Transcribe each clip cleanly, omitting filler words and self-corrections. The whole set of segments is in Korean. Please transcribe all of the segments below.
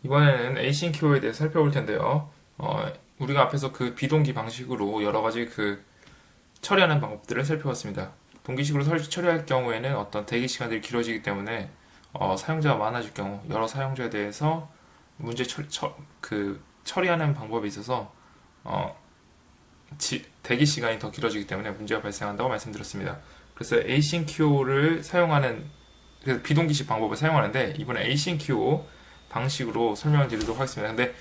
이번에는 에이싱큐어에 대해서 살펴볼 텐데요. 우리가 앞에서 그 비동기 방식으로 여러 가지 그 처리하는 방법들을 살펴봤습니다. 동기식으로 처리할 경우에는 어떤 대기 시간들이 길어지기 때문에 사용자가 많아질 경우 여러 사용자에 대해서 문제 처리하는 방법에 있어서 어, 대기 시간이 더 길어지기 때문에 문제가 발생한다고 말씀드렸습니다. 그래서 에이싱큐어를 사용하는 그래서 비동기식 방법을 사용하는데 이번에 에이싱큐어 방식으로 설명을 드리도록 하겠습니다. 근데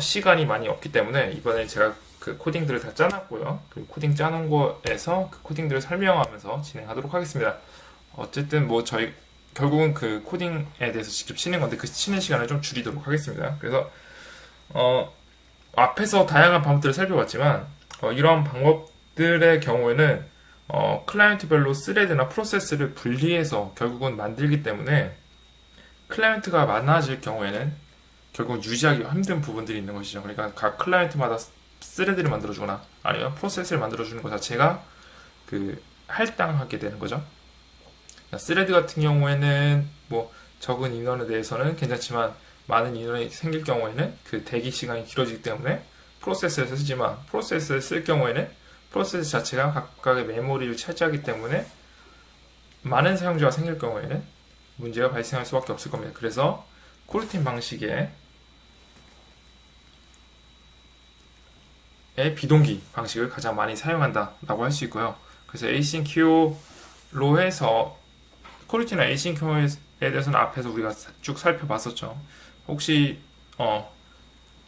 시간이 많이 없기 때문에 이번에 제가 그 코딩들을 다 짜놨고요. 그 코딩 짜놓은 거에서 그 코딩들을 설명하면서 진행하도록 하겠습니다. 어쨌든 뭐 저희 결국은 그 코딩에 대해서 직접 치는 건데 그 치는 시간을 좀 줄이도록 하겠습니다. 그래서 어, 앞에서 다양한 방법들을 살펴봤지만 이런 방법들의 경우에는 클라이언트별로 스레드나 프로세스를 분리해서 결국은 만들기 때문에 클라이언트가 많아질 경우에는 결국 유지하기 힘든 부분들이 있는 것이죠. 그러니까 각 클라이언트마다 스레드를 만들어주거나 아니면 프로세스를 만들어주는 것 자체가 그 할당하게 되는 거죠. 스레드 같은 경우에는 뭐 적은 인원에 대해서는 괜찮지만 많은 인원이 생길 경우에는 그 대기 시간이 길어지기 때문에 프로세스를 쓰지만 프로세스를 쓸 경우에는 프로세스 자체가 각각의 메모리를 차지하기 때문에 많은 사용자가 생길 경우에는 문제가 발생할 수밖에 없을 겁니다. 그래서 코르틴 방식의 비동기 방식을 가장 많이 사용한다라고 할 수 있고요. 그래서 에이싱큐어로 해서 코르틴이나 에이싱큐어에 대해서는 앞에서 우리가 쭉 살펴봤었죠. 혹시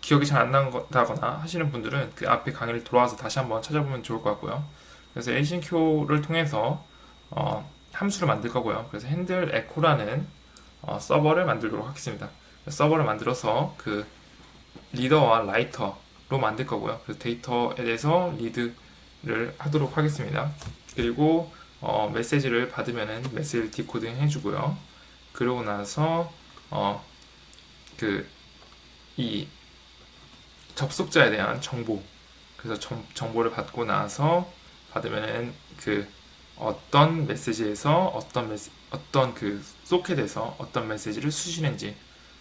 기억이 잘 안 난다거나 하시는 분들은 그 앞에 강의를 돌아와서 다시 한번 찾아보면 좋을 것 같고요. 그래서 에이싱큐어를 통해서 함수를 만들 거고요. 그래서 핸들 에코라는 서버를 만들도록 하겠습니다. 서버를 만들어서 그 리더와 라이터로 만들 거고요. 그래서 데이터에 대해서 리드를 하도록 하겠습니다. 그리고 메시지를 받으면은 메시지를 디코딩 해주고요. 그러고 나서 그 이 접속자에 대한 정보, 그래서 정보를 받고 나서 받으면은 그 어떤 메시지에서 어떤 그 소켓에서 어떤 메시지를 수신했는지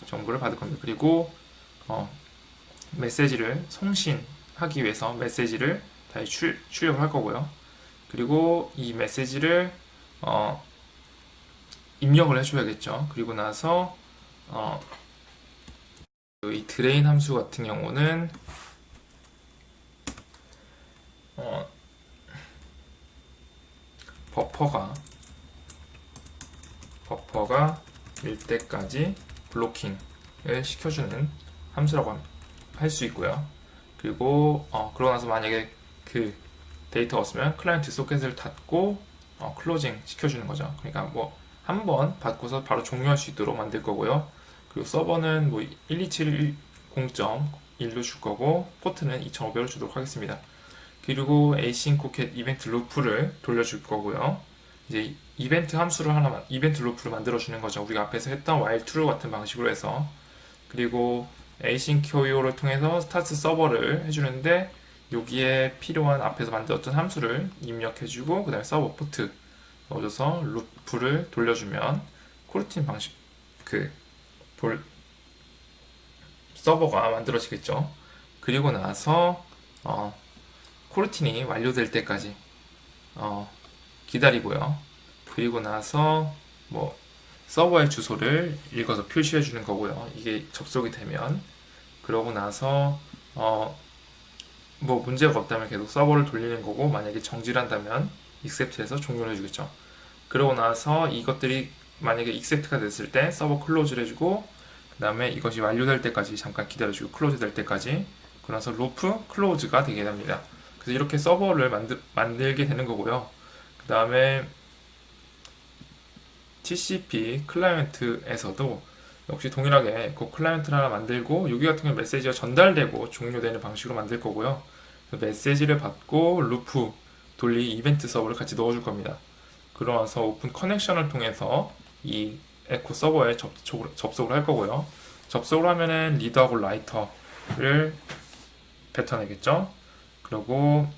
정보를 받을 겁니다. 그리고 어, 메시지를 송신하기 위해서 메시지를 다시 출력을 할 거고요. 그리고 이 메시지를 입력을 해줘야겠죠. 그리고 나서 어, 이 드레인 함수 같은 경우는 어, 버퍼가 일 때까지 블로킹을 시켜주는 함수라고 할 수 있고요. 그리고 그러고 나서 만약에 그 데이터가 없으면 클라이언트 소켓을 닫고 클로징 시켜주는 거죠. 그러니까 뭐 한 번 받고서 바로 종료할 수 있도록 만들 거고요. 그리고 서버는 뭐 1270.1로 줄 거고 포트는 2500을 주도록 하겠습니다. 그리고 에이싱코켓 이벤트 루프를 돌려줄 거고요. 이제 이벤트 루프를 만들어주는 거죠. 우리가 앞에서 했던 while true 같은 방식으로 해서. 그리고 에이싱큐어를 통해서 스타트 서버를 해주는데 여기에 필요한 앞에서 만들었던 함수를 입력해주고 그 다음에 서버 포트 넣어줘서 루프를 돌려주면 코르틴 방식 그 서버가 만들어지겠죠. 그리고 나서 코르틴이 완료될 때까지 기다리고요. 그리고 나서 뭐 서버의 주소를 읽어서 표시해 주는 거고요. 이게 접속이 되면 그러고 나서 뭐 문제가 없다면 계속 서버를 돌리는 거고 만약에 정지를 한다면 accept해서 종료를 해주겠죠. 그러고 나서 이것들이 만약에 accept가 됐을 때 서버 클로즈를 해주고 그 다음에 이것이 완료될 때까지 잠깐 기다려주고 클로즈 될 때까지 그러면서 루프 클로즈가 되게 됩니다. 그래서 이렇게 서버를 만들게 되는 거고요. 그 다음에 TCP 클라이언트에서도 역시 동일하게 그 클라이언트를 하나 만들고 여기 같은 경우 메시지가 전달되고 종료되는 방식으로 만들 거고요. 메시지를 받고 루프 돌리 이벤트 서버를 같이 넣어줄 겁니다. 그러면서 오픈 커넥션을 통해서 이 에코 서버에 접속을 할 거고요. 접속을 하면은 리더하고 라이터를 뱉어내겠죠. 그리고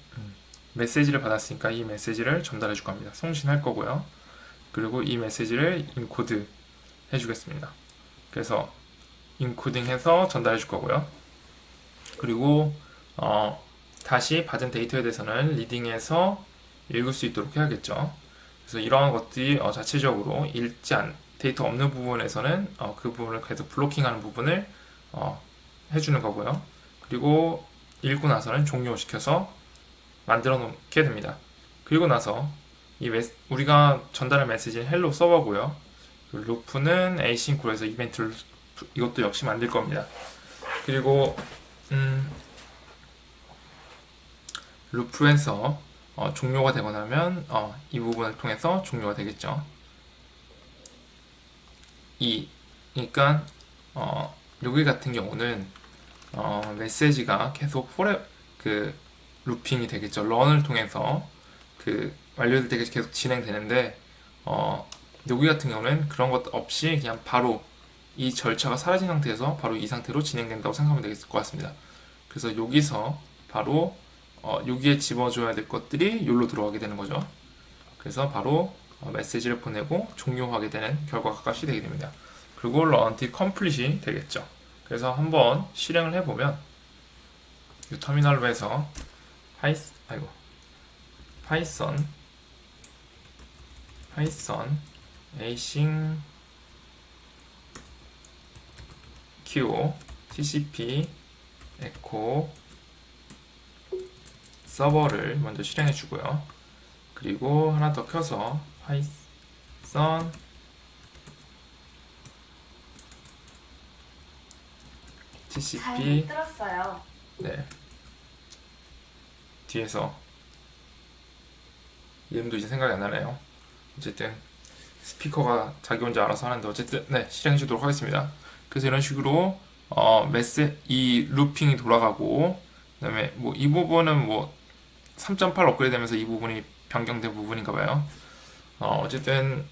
메시지를 받았으니까 이 메시지를 전달해 줄 겁니다. 송신할 거고요. 그리고 이 메시지를 인코드 해주겠습니다. 그래서 인코딩해서 전달해 줄 거고요. 그리고 다시 받은 데이터에 대해서는 리딩해서 읽을 수 있도록 해야겠죠. 그래서 이러한 것들이 자체적으로 데이터 없는 부분에서는 그 부분을 계속 블로킹하는 부분을 해주는 거고요. 그리고 읽고 나서는 종료시켜서 만들어 놓게 됩니다. 그리고 나서 우리가 전달할 메시지는 헬로 서버고요. 루프는 에이싱크로에서 이벤트를 이것도 역시 만들 겁니다. 그리고 루프에서 종료가 되고 나면 이 부분을 통해서 종료가 되겠죠. 그러니까 여기 같은 경우는 메시지가 계속 루핑이 되겠죠. 런을 통해서 완료될 때까지 계속 진행되는데 여기 같은 경우는 그런 것 없이 그냥 바로 이 절차가 사라진 상태에서 바로 이 상태로 진행된다고 생각하면 되겠을 것 같습니다. 그래서 여기서 바로 여기에 집어줘야 될 것들이 여기로 들어가게 되는 거죠. 그래서 바로 메시지를 보내고 종료하게 되는 결과가 값이 되게 됩니다. 그리고 run until complete이 되겠죠. 그래서 한번 실행을 해보면 이 터미널로 해서 python async q tcp echo 서버를 먼저 실행해 주고요. 그리고 하나 더 켜서 python tcp 들었어요. 네, 뒤에서 이름도 이제 생각이 안 나네요. 어쨌든 스피커가 자기 혼자 알아서 하는데 어쨌든 네, 실행해 주도록 하겠습니다. 그래서 이런 식으로 이 루핑이 돌아가고 그다음에 이 부분은 3.8 업그레이드 되면서 이 부분이 변경된 부분인가 봐요. 어쨌든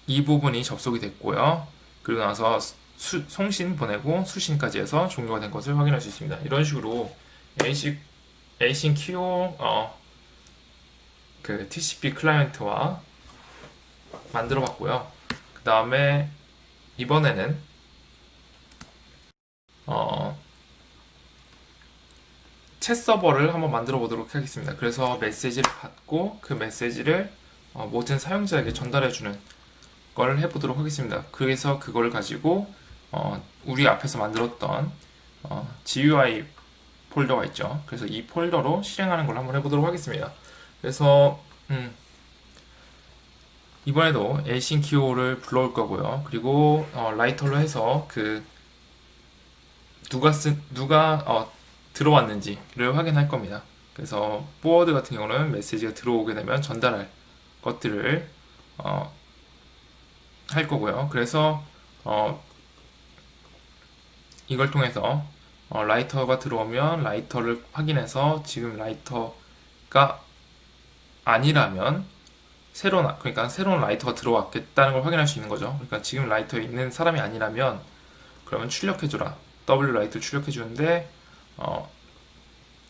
이 부분이 접속이 됐고요. 그리고 나서 송신 보내고 수신까지 해서 종료가 된 것을 확인할 수 있습니다. 이런 식으로 async 그 TCP 클라이언트와 만들어 봤고요. 그 다음에 이번에는 챗 서버를 한번 만들어 보도록 하겠습니다. 그래서 메시지를 받고 그 메시지를 모든 사용자에게 전달해 주는 걸 해보도록 하겠습니다. 그래서 그걸 가지고 우리 앞에서 만들었던 GUI 폴더가 있죠. 그래서 이 폴더로 실행하는 걸 한번 해보도록 하겠습니다. 그래서 이번에도 async-를 불러올 거고요. 그리고 라이터로 해서 누가 들어왔는지를 확인할 겁니다. 그래서 forward 같은 경우는 메시지가 들어오게 되면 전달할 것들을 할 거고요. 그래서 이걸 통해서 라이터가 들어오면 라이터를 확인해서 지금 라이터가 아니라면 그러니까 새로운 라이터가 들어왔겠다는 걸 확인할 수 있는 거죠. 그러니까 지금 라이터에 있는 사람이 아니라면 그러면 출력해줘라. W 라이트 출력해주는데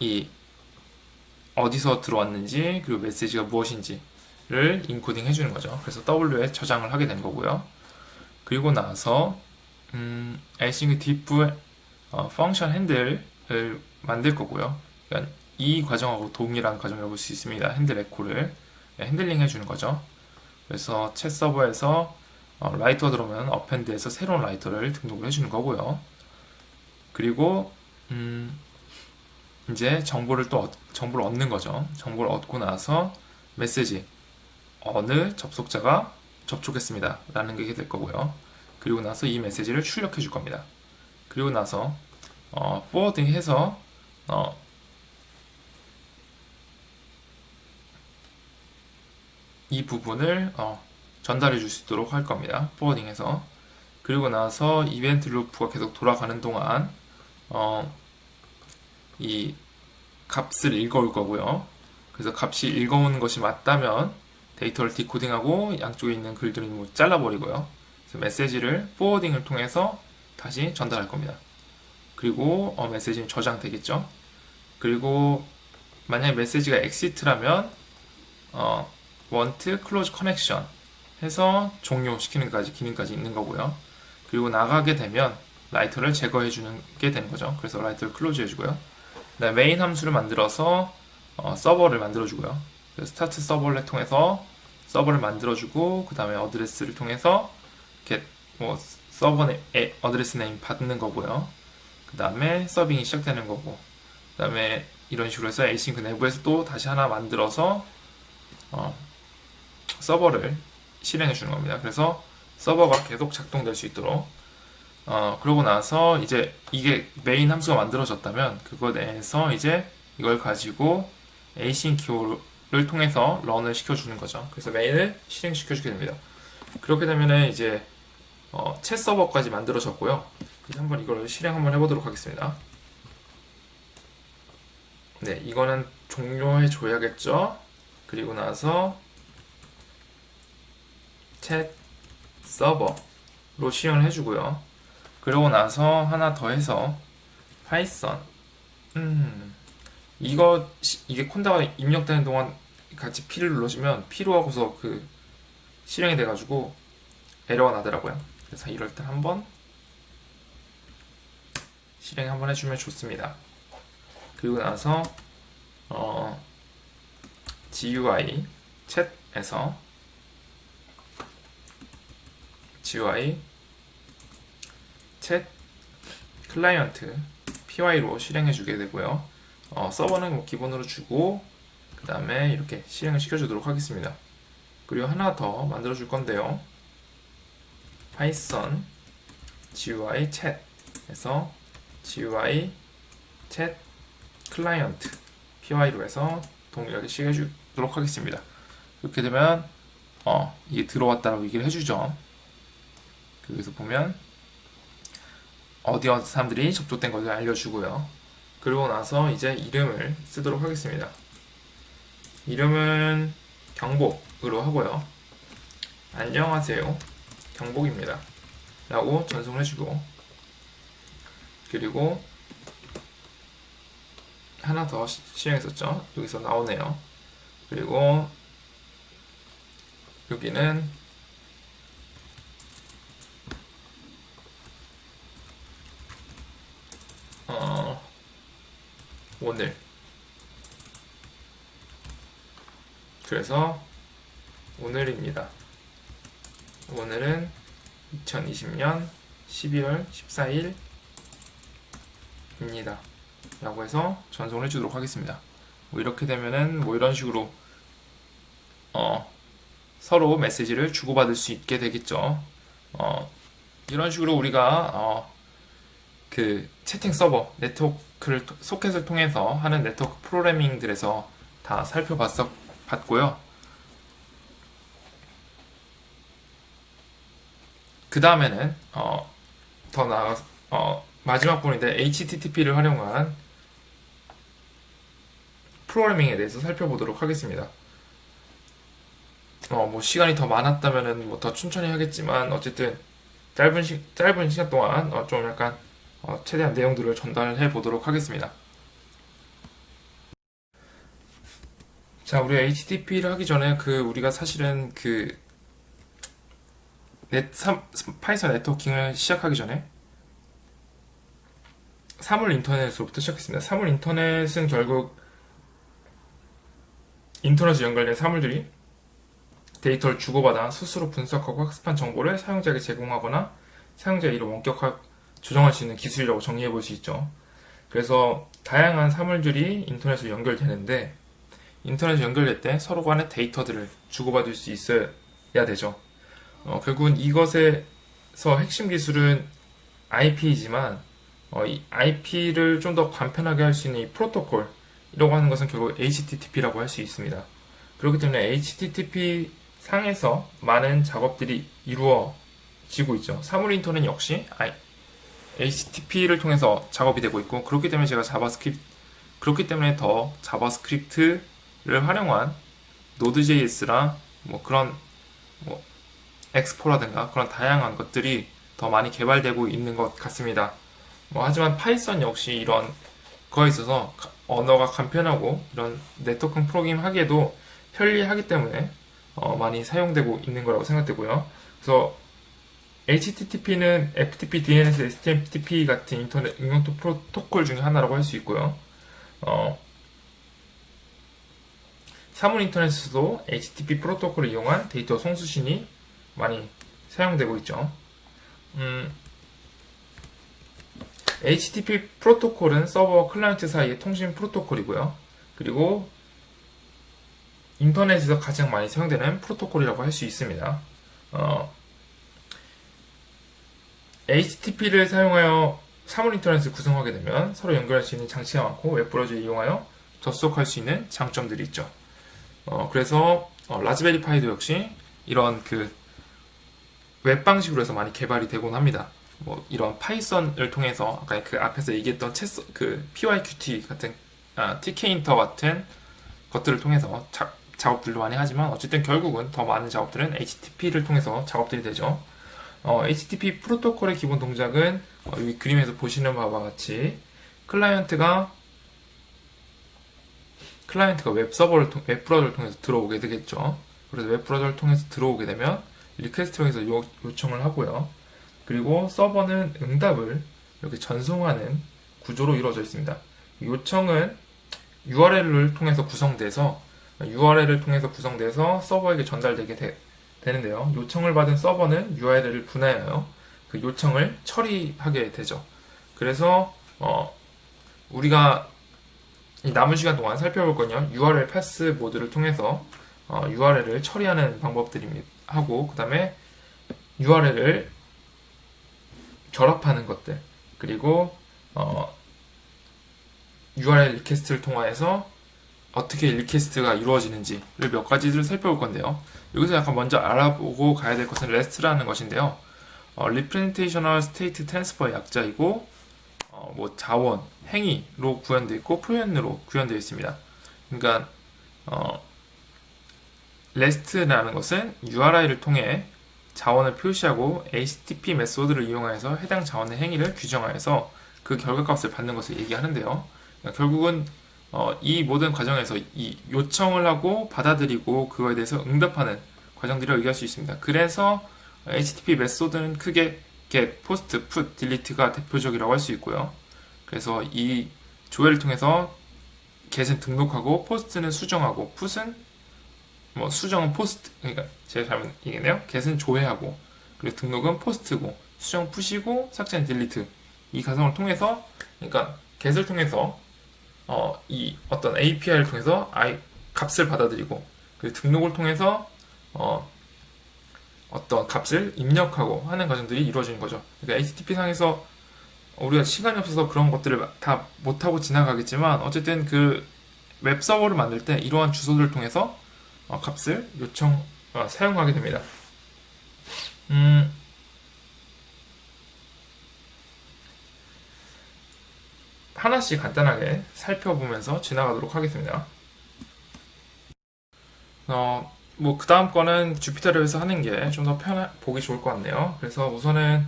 이 어디서 들어왔는지 그리고 메시지가 무엇인지를 인코딩 해주는 거죠. 그래서 W에 저장을 하게 된 거고요. 그리고 나서 async diff 펑션 핸들을 만들 거고요. 그러니까 이 과정하고 동일한 과정이라고 볼 수 있습니다. 핸들 에코를 핸들링 해주는 거죠. 그래서 챗 서버에서 라이터가 들어오면 어펜드에서 새로운 라이터를 등록을 해주는 거고요. 그리고 이제 정보를 얻는 거죠. 정보를 얻고 나서 메시지 어느 접속자가 접촉했습니다 라는 게 될 거고요. 그리고 나서 이 메시지를 출력해 줄 겁니다. 그리고 나서 forwarding 해서 이 부분을 전달해 줄 수 있도록 할 겁니다. forwarding 해서. 그리고 나서 이벤트 루프가 계속 돌아가는 동안 이 값을 읽어올 거고요. 그래서 값이 읽어오는 것이 맞다면 데이터를 디코딩하고 양쪽에 있는 글들을 잘라버리고요. 그래서 메시지를 포워딩을 통해서 다시 전달할 겁니다. 그리고 메시지는 저장되겠죠. 그리고 만약에 메시지가 exit라면 want close connection 해서 종료시키는 기능까지 있는 거고요. 그리고 나가게 되면 라이터를 제거해 주는 게 되는 거죠. 그래서 라이터를 클로즈 해주고요. 그다음에 메인 함수를 만들어서 서버를 만들어주고요. 스타트 서버를 통해서 서버를 만들어주고 그 다음에 어드레스를 통해서 이렇게 뭐 서버 어드레스 네임 받는 거고요. 그 다음에 서빙이 시작되는 거고 그 다음에 이런 식으로 해서 에이싱크 내부에서 또 다시 하나 만들어서 서버를 실행해 주는 겁니다. 그래서 서버가 계속 작동될 수 있도록 그러고 나서 이제 이게 메인 함수가 만들어졌다면 그거 내에서 이제 이걸 가지고 async 통해서 런을 시켜주는 거죠. 그래서 메인을 실행시켜주게 됩니다. 그렇게 되면은 이제 챗 서버까지 만들어졌고요. 이제 한번 이걸 실행 한번 해보도록 하겠습니다. 네, 이거는 종료해 줘야겠죠. 그리고 나서 챗 서버로 실행을 해주고요. 그러고 나서 하나 더 해서 파이썬 이게 콘다가 입력되는 동안 같이 P를 눌러주면 P로 하고서 그 실행이 돼가지고 에러가 나더라고요. 그래서 이럴 때 한번 실행 한번 해주면 좋습니다. 그리고 나서 GUI 챗에서 GUI 챗 클라이언트 py로 실행해 주게 되고요. 서버는 뭐 기본으로 주고 그 다음에 이렇게 실행을 시켜주도록 하겠습니다. 그리고 하나 더 만들어 줄 건데요. 파이썬 GUI 챗에서 GUI 챗 클라이언트 py로 해서 동일하게 실행해 주도록 하겠습니다. 그렇게 되면 이게 들어왔다라고 얘기를 해주죠. 여기서 보면 어디 사람들이 접속된 것을 알려주고요. 그리고 나서 이제 이름을 쓰도록 하겠습니다. 이름은 경복으로 하고요. 안녕하세요, 경복입니다 라고 전송을 해주고, 그리고 하나 더 실행했었죠. 여기서 나오네요. 그리고 여기는 오늘, 그래서 오늘입니다. 오늘은 2020년 12월 14일입니다 라고 해서 전송을 해주도록 하겠습니다. 뭐 이렇게 되면은 뭐 이런 식으로 서로 메시지를 주고받을 수 있게 되겠죠. 이런 식으로 우리가 그 채팅 서버 네트워크를 소켓을 통해서 하는 네트워크 프로그래밍들에서 다 살펴봤고요. 그 다음에는 더 나아가서 마지막 부분인데 HTTP를 활용한 프로그래밍에 대해서 살펴보도록 하겠습니다. 뭐 시간이 더 많았다면은 뭐 더 천천히 하겠지만 어쨌든 짧은 시간 동안 좀 약간 최대한 내용들을 전달해 보도록 하겠습니다. 자, 우리가 HTTP를 하기 전에 우리가 사실은 파이썬 네트워킹을 시작하기 전에 사물 인터넷으로부터 시작했습니다. 사물 인터넷은 결국 인터넷에 연결된 사물들이 데이터를 주고받아 스스로 분석하고 학습한 정보를 사용자에게 제공하거나 사용자의 이를 원격화 조정할 수 있는 기술이라고 정리해 볼 수 있죠. 그래서 다양한 사물들이 인터넷으로 연결되는데 인터넷에 연결될 때 서로 간의 데이터들을 주고받을 수 있어야 되죠. 결국은 이것에서 핵심 기술은 IP이지만 이 IP를 좀 더 간편하게 할 수 있는 이 프로토콜이라고 하는 것은 결국 HTTP라고 할 수 있습니다. 그렇기 때문에 HTTP 상에서 많은 작업들이 이루어지고 있죠. 사물 인터넷 역시 HTTP를 통해서 작업이 되고 있고, 그렇기 때문에 그렇기 때문에 더 자바스크립트를 활용한 노드.js라 뭐 그런 뭐 엑스포라든가 그런 다양한 것들이 더 많이 개발되고 있는 것 같습니다. 하지만 파이썬 역시 이런 거에 있어서 언어가 간편하고 이런 네트워크 프로그램 하기에도 편리하기 때문에 많이 사용되고 있는 거라고 생각되고요. 그래서 HTTP는 FTP, DNS, STMTP 같은 인터넷 응용 프로토콜 중에 하나라고 할 수 있고요. 사물 인터넷에서도 HTTP 프로토콜을 이용한 데이터 송수신이 많이 사용되고 있죠. HTTP 프로토콜은 서버와 클라이언트 사이의 통신 프로토콜이고요. 그리고 인터넷에서 가장 많이 사용되는 프로토콜이라고 할 수 있습니다. HTTP를 사용하여 사물 인터넷을 구성하게 되면 서로 연결할 수 있는 장치가 많고 웹브라우저를 이용하여 접속할 수 있는 장점들이 있죠. 그래서 라즈베리 파이도 역시 이런 그 웹 방식으로 해서 많이 개발이 되곤 합니다. 뭐 이런 파이썬을 통해서 아까 그 앞에서 얘기했던 그 pyqt 같은 tkinter 같은 것들을 통해서 작업들도 많이 하지만 어쨌든 결국은 더 많은 작업들은 HTTP를 통해서 작업들이 되죠. HTTP 프로토콜의 기본 동작은 여기 그림에서 보시는 바와 같이 클라이언트가 웹브라우저를 통해서 들어오게 되겠죠. 그래서 웹브라우저를 통해서 들어오게 되면 리퀘스트 통해서 요청을 하고요. 그리고 서버는 응답을 이렇게 전송하는 구조로 이루어져 있습니다. 요청은 URL을 통해서 구성돼서 서버에게 전달되게 되는데요. 요청을 받은 서버는 URL을 분해하여 그 요청을 처리하게 되죠. 그래서 우리가 이 남은 시간 동안 살펴볼 건요. URL 패스 모드를 통해서 URL을 처리하는 방법들입니다. 하고 그 다음에 URL을 결합하는 것들 그리고 URL 리퀘스트를 통해서 어떻게 리퀘스트가 이루어지는지를 몇 가지를 살펴볼 건데요. 여기서 약간 먼저 알아보고 가야 될 것은 REST라는 것인데요. Representational State Transfer의 약자이고 뭐 자원, 행위로 구현되어 있고 표현으로 구현되어 있습니다. 그러니까 REST라는 것은 URI를 통해 자원을 표시하고 HTTP 메소드를 이용하여서 해당 자원의 행위를 규정하여서 그 결과값을 받는 것을 얘기하는데요. 그러니까 결국은 이 모든 과정에서 이 요청을 하고 받아들이고 그거에 대해서 응답하는 과정들을 얘기할 수 있습니다. 그래서 HTTP 메소드는 크게 get, post, put, delete가 대표적이라고 할 수 있고요. 그래서 이 조회를 통해서 get은 등록하고 post는 수정하고 put은 수정은 포스트, 그러니까 제가 잘못 얘기했네요. get은 조회하고 그리고 등록은 포스트고 수정 푸시고 삭제는 딜리트 이 과정을 통해서 그러니까 get을 통해서 이 어떤 API를 통해서 값을 받아들이고 그리고 등록을 통해서 어떤 값을 입력하고 하는 과정들이 이루어지는 거죠. 그러니까 HTTP 상에서 우리가 시간이 없어서 그런 것들을 다 못하고 지나가겠지만 어쨌든 그 웹 서버를 만들 때 이러한 주소들을 통해서 값을 사용하게 됩니다. 하나씩 간단하게 살펴보면서 지나가도록 하겠습니다. 그 다음 거는 주피터랩에서 하는 게 좀 더 보기 좋을 것 같네요. 그래서 우선은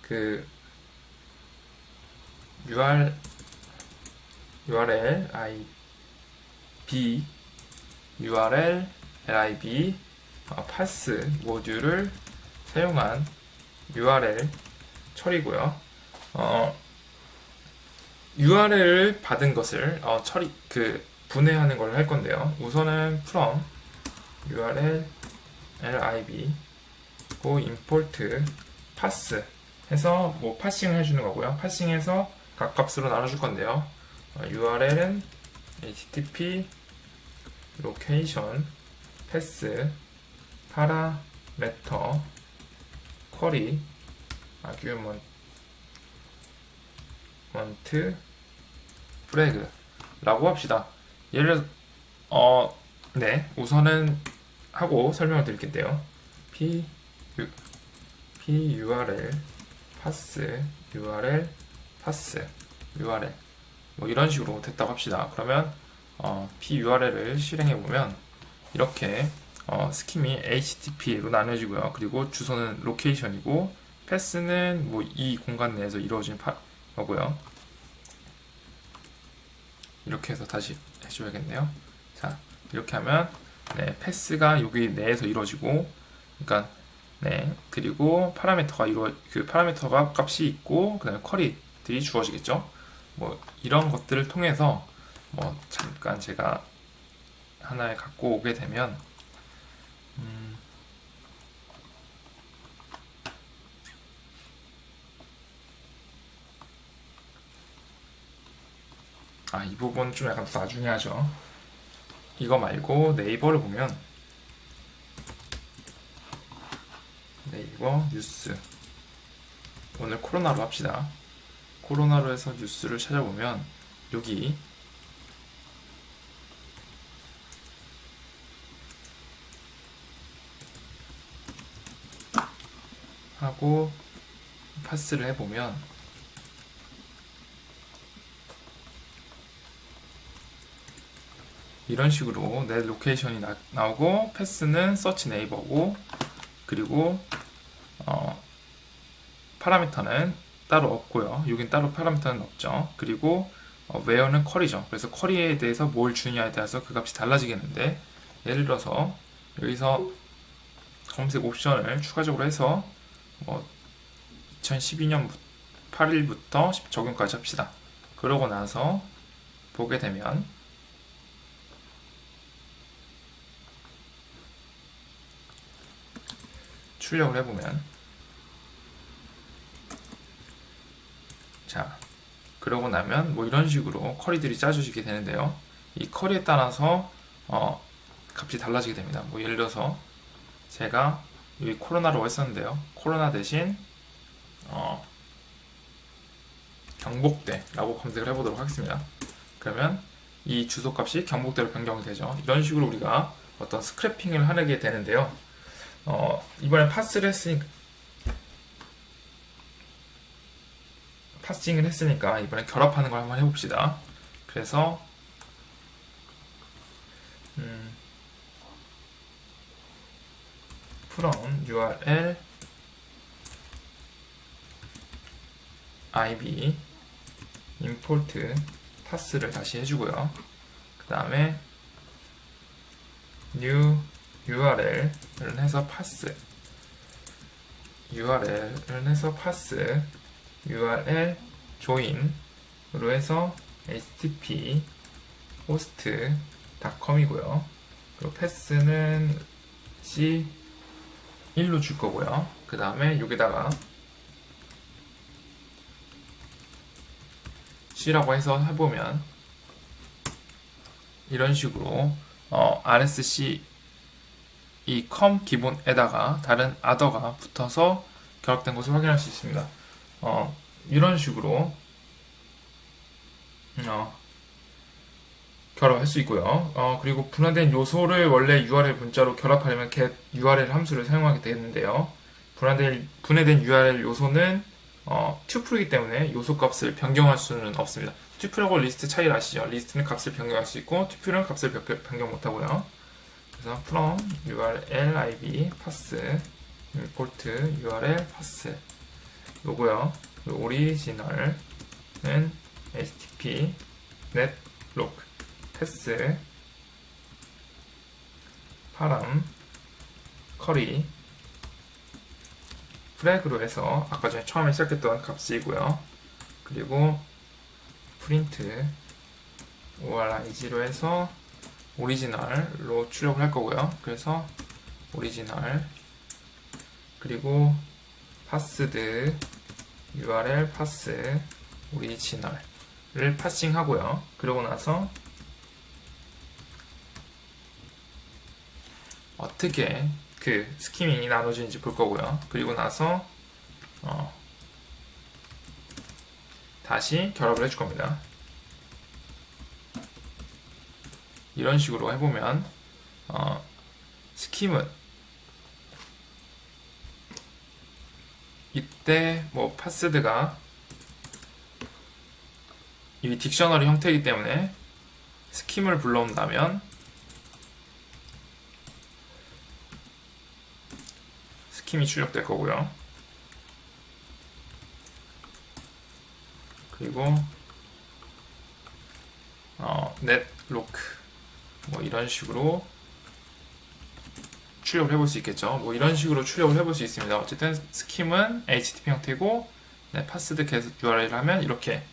그 URL lib pass 모듈을 사용한 URL 처리고요. URL을 받은 것을 분해하는 걸 할 건데요. 우선은 from URL lib import pass 해서 파싱을 해주는 거고요. 파싱해서 각 값으로 나눠줄 건데요. URL은 http location pass parameter query argument flag 라고 합시다. 예를 들어서 우선은 하고 설명을 드릴게요. PURL pass URL pass URL 이런 식으로 됐다고 합시다. 그러면 PURL을 실행해 보면 이렇게 스킴이 HTTP로 나눠지고요. 그리고 주소는 로케이션이고 패스는 이 공간 내에서 이루어진 거고요. 이렇게 해서 다시 해줘야겠네요. 자, 이렇게 하면 패스가 여기 내에서 이루어지고, 그러니까 네, 그리고 그 파라미터가 값이 있고, 그 다음에 쿼리들이 주어지겠죠. 뭐, 이런 것들을 통해서, 뭐, 잠깐 제가 하나를 갖고 오게 되면, 이 부분 좀 약간 나중에 하죠. 이거 말고 네이버를 보면, 네이버 뉴스. 오늘 코로나로 합시다. 코로나로 해서 뉴스를 찾아보면, 여기 하고 파스를 해보면 이런 식으로 내 로케이션이 나오고 패스는 서치 네이버고 그리고 파라미터는 따로 없고요. 여긴 따로 파라미터는 없죠. 그리고 웨어는 쿼리죠. 그래서 쿼리에 대해서 뭘 주냐에 따라서 그 값이 달라지겠는데 예를 들어서 여기서 검색 옵션을 추가적으로 해서 뭐 2012년 8일부터 적용까지 합시다. 그러고 나서 보게 되면 출력을 해보면 자 그러고 나면 뭐 이런 식으로 쿼리들이 짜주시게 되는데요. 이 쿼리에 따라서 값이 달라지게 됩니다. 뭐 예를 들어서 제가 여기 코로나로 했었는데요. 코로나 대신 경복대라고 검색을 해보도록 하겠습니다. 그러면 이 주소값이 경복대로 변경이 되죠. 이런 식으로 우리가 어떤 스크래핑을 하게 되는데요. 이번에 파싱을 했으니까 이번에 결합하는 걸 한번 해봅시다. 그래서 from URL IB import pass를 다시 해주고요. 그 다음에 new URL을 해서 pass URL을 해서 pass URL join으로 해서 http host.com이고요. 그리고 pass는 C1로 줄 거고요. 그 다음에 여기다가 C라고 해서 해보면 이런 식으로 RSC 이 com 기본에다가 다른 other가 붙어서 결합된 것을 확인할 수 있습니다. 이런 식으로 결합할 수 있고요. 그리고 분할된 요소를 원래 URL 문자로 결합하려면 get URL 함수를 사용하게 되는데요. 분해된 URL 요소는 튜플이기 때문에 요소 값을 변경할 수는 없습니다. 튜플하고 리스트 차이를 아시죠? 리스트는 값을 변경할 수 있고 튜플은 값을 변경 못하고요. 그래서 from URL IB pass import URL pass 요거요. 오리지널은 HTTP netlog pass 파람 커리 프렉으로 해서 아까 전에 처음에 시작했던 값이고요. 그리고 프린트 ORIG로 해서 오리지널로 출력을 할 거고요. 그래서 오리지널 그리고 passed URL pass 오리지널을 파싱 하고요. 그러고 나서 어떻게 그 스키밍이 나눠지는지 볼 거고요. 그리고 나서 다시 결합을 해줄 겁니다. 이런 식으로 해보면 스킴은 이때 뭐 파스드가 이 딕셔너리 형태이기 때문에 스킴을 불러온다면 스킴이 출력될 거고요. 그리고 netlock 뭐 이런 식으로 출력을 해볼 수 있겠죠. 뭐 이런 식으로 출력을 해볼 수 있습니다. 어쨌든 스킴은 HTTP 형태고, 네, passed get URL 하면 이렇게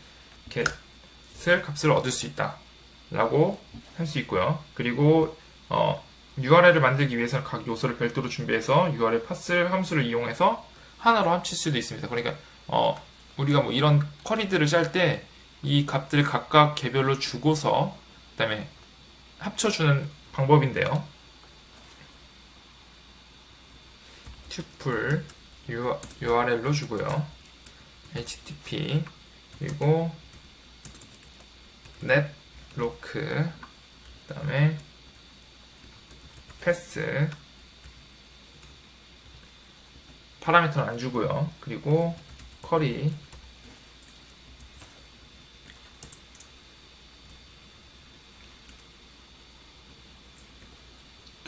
get을 값을 얻을 수 있다 라고 할 수 있고요. 그리고 URL을 만들기 위해서는 각 요소를 별도로 준비해서 URL pass 함수를 이용해서 하나로 합칠 수도 있습니다. 그러니까 우리가 뭐 이런 쿼리들을 짤 때 이 값들을 각각 개별로 주고서 그다음에 합쳐주는 방법인데요. tuple URL로 주고요. HTTP 그리고 netloc 그다음에 pass 파라미터는 안 주고요. 그리고 쿼리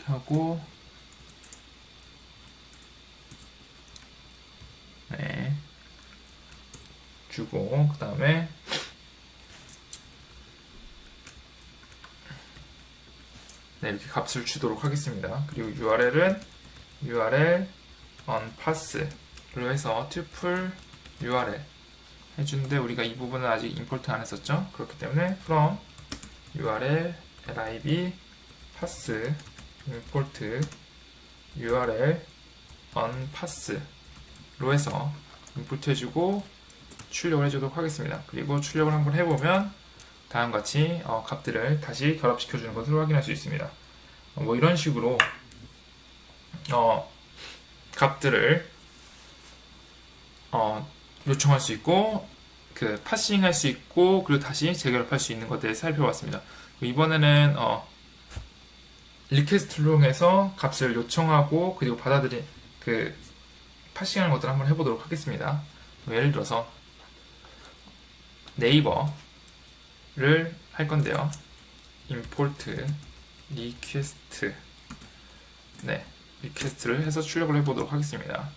하고 네 주고 그 다음에 네 이렇게 값을 주도록 하겠습니다. 그리고 URL은 URL on pass로 해서 tuple URL 해주는데 우리가 이 부분은 아직 임포트 안 했었죠. 그렇기 때문에 from URL lib pass import URL on pass로 해서 임포트 해주고 출력을 해주도록 하겠습니다. 그리고 출력을 한번 해보면 다음같이 값들을 다시 결합시켜주는 것을 확인할 수 있습니다. 뭐 이런 식으로 값들을 요청할 수 있고 파싱 할 수 있고 그리고 다시 재결합할 수 있는 것들을 살펴봤습니다. 이번에는 리퀘스트를 통해서 값을 요청하고 그리고 받아들인 파싱하는 것들을 한번 해보도록 하겠습니다. 예를 들어서 네이버를 할 건데요. import request 네, 리퀘스트를 해서 출력을 해보도록 하겠습니다.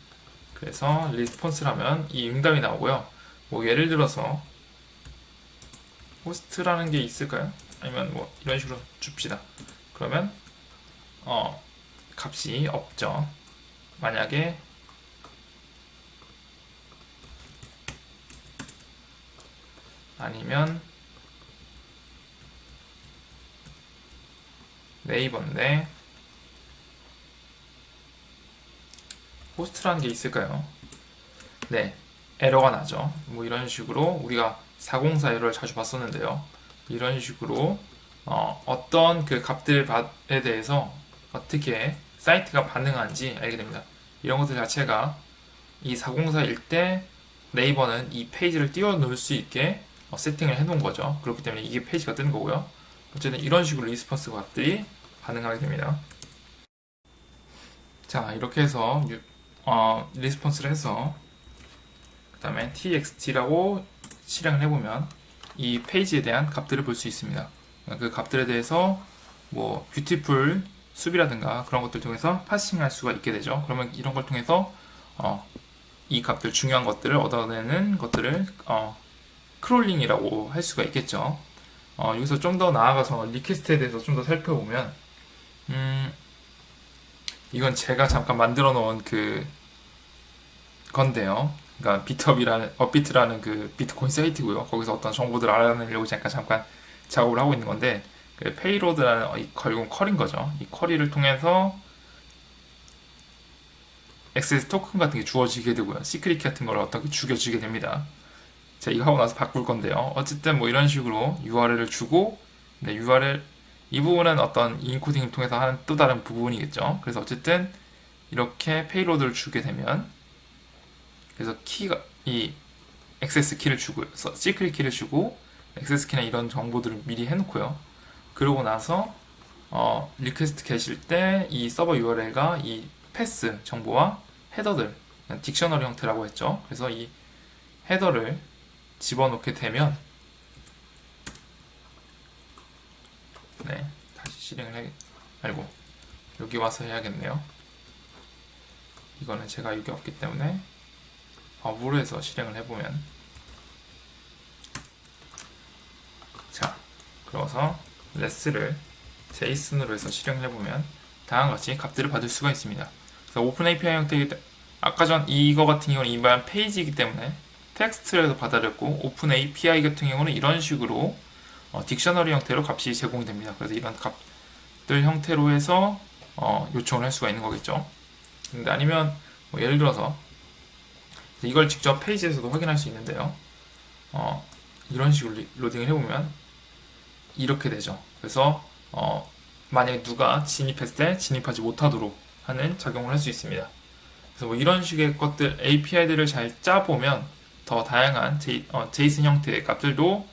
그래서 리스폰스라면 이 응답이 나오고요. 뭐 예를 들어서 호스트라는 게 있을까요? 아니면 뭐 이런 식으로 줍시다. 그러면 값이 없죠. 만약에 아니면 네이버인데 호스트라는 게 있을까요? 네, 에러가 나죠. 뭐 이런 식으로 우리가 404 에러를 자주 봤었는데요. 이런 식으로 어떤 값들에 대해서 어떻게 사이트가 반응하는지 알게 됩니다. 이런 것들 자체가 이 404일 때 네이버는 이 페이지를 띄워놓을 수 있게 세팅을 해놓은 거죠. 그렇기 때문에 이게 페이지가 뜨는 거고요. 어쨌든 이런 식으로 리스폰스 값들이 반응하게 됩니다. 자, 이렇게 해서 리스폰스를 해서 그 다음에 txt라고 실행을 해보면 이 페이지에 대한 값들을 볼 수 있습니다. 그 값들에 대해서 뭐 뷰티풀 수비라든가 그런 것들 통해서 파싱할 수가 있게 되죠. 그러면 이런 걸 통해서 이 값들 중요한 것들을 얻어내는 것들을 크롤링이라고 할 수가 있겠죠. 여기서 좀 더 나아가서 리퀘스트에 대해서 좀 더 살펴보면 이건 제가 잠깐 만들어 놓은 건데요. 그러니까 업비트라는 비트코인 사이트고요. 거기서 어떤 정보들을 알아내려고 잠깐 작업을 하고 있는 건데 페이로드라는 결국 쿼리인 거죠. 이 쿼리를 통해서 액세스 토큰 같은 게 주어지게 되고요. 시크릿 같은 걸 어떻게 죽여주게 됩니다. 자, 이거 하고 나서 바꿀 건데요. 어쨌든 뭐 이런 식으로 URL을 주고, 네, URL 이 부분은 어떤 인코딩을 통해서 하는 또 다른 부분이겠죠. 그래서 어쨌든 이렇게 페이로드를 주게 되면 그래서 이 액세스 키를 주고, 시크릿 키를 주고, 액세스 키나 이런 정보들을 미리 해놓고요. 그러고 나서 리퀘스트 게실 때 이 서버 URL과 이 패스 정보와 헤더들, 딕셔너리 형태라고 했죠. 그래서 이 헤더를 집어넣게 되면 네, 다시 실행을 말고 여기 와서 해야겠네요. 이거는 제가 여기 없기 때문에 업으로 해서 실행을 해보면 자, 그래서 레스를 제이슨으로 해서 실행을 해보면 다양한 같이 값들을 받을 수가 있습니다. 그래서 오픈 API 형태이기 때문에 아까 전 이거 같은 경우는 일반 페이지이기 때문에 텍스트에서 받아들였고 오픈 API 같은 경우는 이런 식으로 딕셔너리 형태로 값이 제공됩니다. 그래서 이런 값들 형태로 해서 요청을 할 수가 있는 거겠죠. 근데 아니면 뭐 예를 들어서 이걸 직접 페이지에서도 확인할 수 있는데요. 이런 식으로 로딩을 해보면 이렇게 되죠. 그래서 만약에 누가 진입했을 때 진입하지 못하도록 하는 작용을 할 수 있습니다. 그래서 뭐 이런 식의 것들 API들을 잘 짜보면 더 다양한 제이슨 형태의 값들도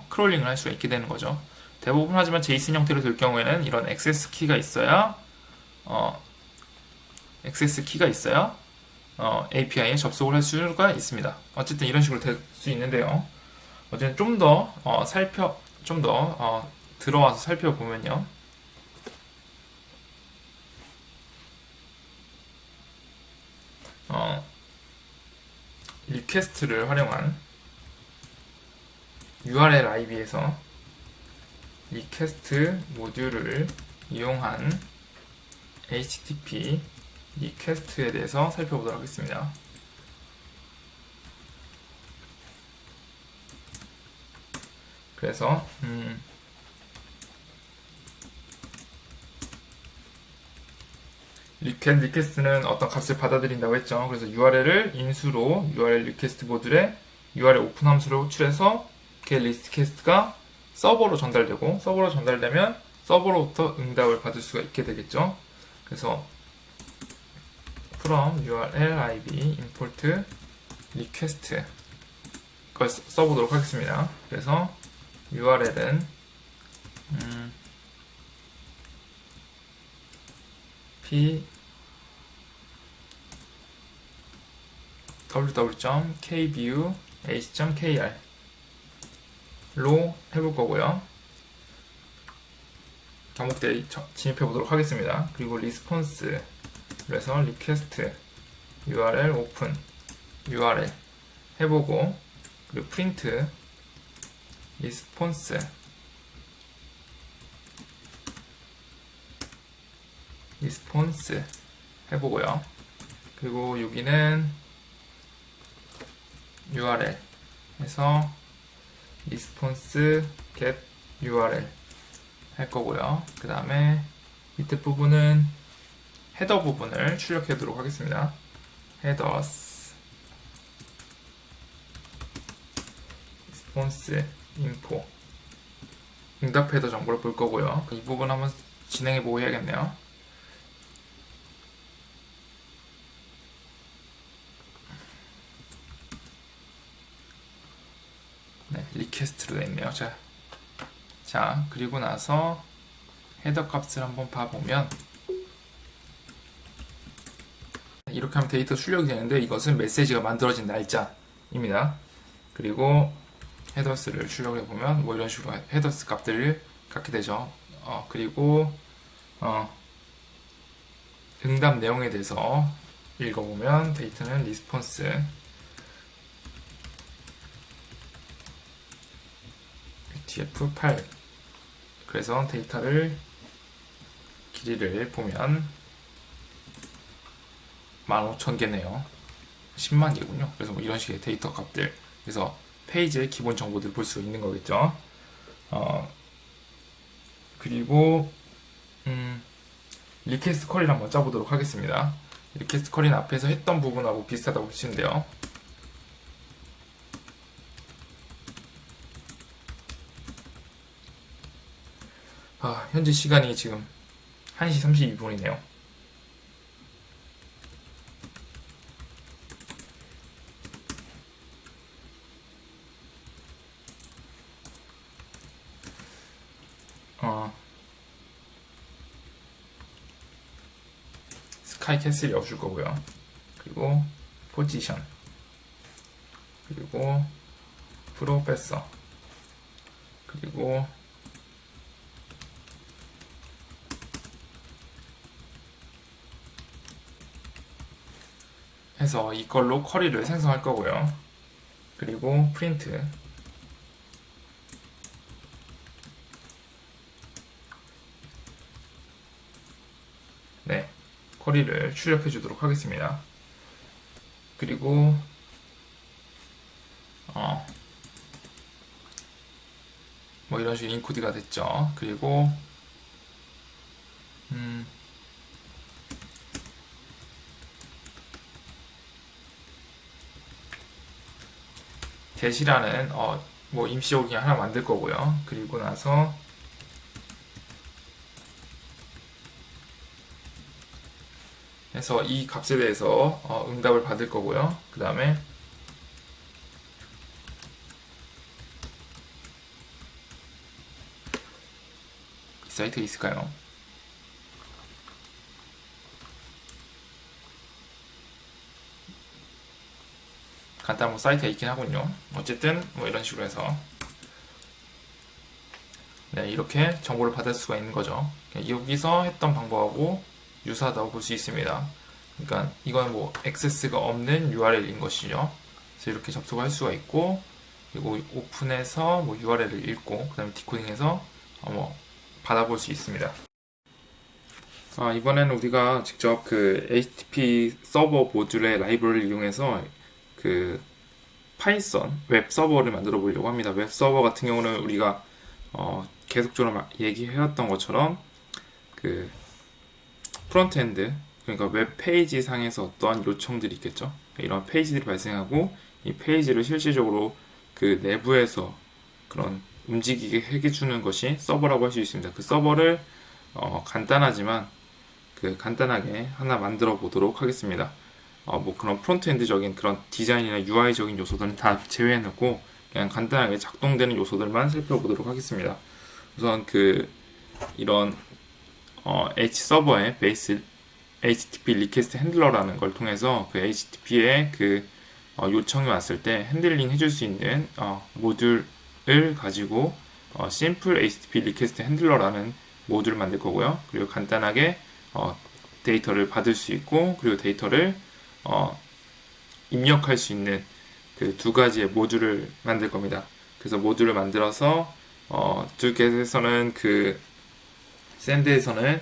크롤링을 할 수가 있게 되는 거죠. 대부분 하지만 제이슨 형태로 될 경우에는 이런 액세스 키가 있어야 API에 접속을 할 수가 있습니다. 어쨌든 이런 식으로 될 수 있는데요. 어쨌든 좀 더 들어와서 살펴보면요. 리퀘스트를 활용한 URL IB에서 리퀘스트 모듈을 이용한 HTTP 리퀘스트에 대해서 살펴보도록 하겠습니다. 그래서 리퀘스트는 어떤 값을 받아들인다고 했죠. 그래서 URL을 인수로 URL 리퀘스트 모듈에 URL 오픈 함수를 호출해서 get 리퀘스트가 서버로 전달되고 서버로 전달되면 서버로부터 응답을 받을 수가 있게 되겠죠. 그래서 from URL IB import request 그걸 써보도록 하겠습니다. 그래서 URL은 www.kview.h.kr 로 해볼 거고요. 경목대에 진입해 보도록 하겠습니다. 그리고 리스폰스 그래서 리퀘스트 URL 오픈 URL 해보고 그리고 프린트 리스폰스 해보고요. 그리고 여기는 URL 해서 리스폰스 get URL 할 거고요. 그 다음에 밑에 부분은 헤더 부분을 출력하도록 하겠습니다. headers response info 응답 헤더 정보를 볼 거고요. 이 부분 한번 진행해 보고 해야겠네요. 네, 리퀘스트로 되어 있네요. 자, 그리고 나서 헤더 값을 한번 봐보면 이렇게 하면 데이터 출력이 되는데 이것은 메시지가 만들어진 날짜입니다. 그리고 헤더스를 출력해 보면 뭐 이런 식으로 헤더스 값들을 갖게 되죠. 그리고 응답 내용에 대해서 읽어보면 데이터는 리스폰스 UTF-8 그래서 데이터를 길이를 보면 15,000개네요. 10만 개군요. 그래서 뭐 이런 식의 데이터 값들 그래서 페이지의 기본 정보들을 볼 수 있는 거겠죠. 그리고 리퀘스트 쿼리를 한번 짜보도록 하겠습니다. 리퀘스트 쿼리는 앞에서 했던 부분하고 비슷하다고 보시면 돼요. 현재 시간이 지금 1시 32분이네요. 스카이 캐슬이 없을 거고요. 그리고 포지션 그리고 프로페서 그리고 해서 이걸로 쿼리를 생성할 거고요. 그리고 프린트 쿼리를 출력해 주도록 하겠습니다. 그리고 뭐 이런 식으로 인코드가 됐죠. 그리고 get이라는 뭐 임시적으로 그냥 하나 만들 거고요. 그리고 나서 해서 이 값에 대해서 응답을 받을 거고요. 그 다음에 이 사이트가 있을까요? 간단한 뭐 사이트가 있긴 하군요. 어쨌든 뭐 이런 식으로 해서 네, 이렇게 정보를 받을 수가 있는 거죠. 여기서 했던 방법하고 유사하다고 볼 수 있습니다. 그러니까 이건 뭐 액세스가 없는 URL인 것이죠. 그래서 이렇게 접속을 할 수가 있고, 그리고 오픈해서 뭐 URL을 읽고, 그 다음에 디코딩해서 뭐 받아볼 수 있습니다. 이번에는 우리가 직접 그 HTTP 서버 모듈의 라이브러리를 이용해서 그 파이썬 웹 서버를 만들어 보려고 합니다. 웹 서버 같은 경우는 우리가 계속적으로 얘기해왔던 것처럼 그 프론트엔드, 그러니까 웹 페이지 상에서 어떠한 요청들이 있겠죠. 이런 페이지들이 발생하고 이 페이지를 실질적으로 그 내부에서 그런 움직이게 해주는 것이 서버라고 할 수 있습니다. 그 서버를 간단하지만 그 간단하게 하나 만들어 보도록 하겠습니다. 뭐 그런 프론트엔드적인 그런 디자인이나 UI적인 요소들은 다 제외해놓고 그냥 간단하게 작동되는 요소들만 살펴보도록 하겠습니다. 우선 그 이런 H 서버의 베이스 HTTP 리퀘스트 핸들러라는 걸 통해서 그 HTTP에 그 요청이 왔을 때 핸들링 해줄 수 있는 모듈을 가지고 심플 HTTP 리퀘스트 핸들러라는 모듈을 만들 거고요. 그리고 간단하게 데이터를 받을 수 있고, 그리고 데이터를 입력할 수 있는 그 두 가지의 모듈을 만들 겁니다. 그래서 모듈을 만들어서 두 개에서는 그 샌드에서는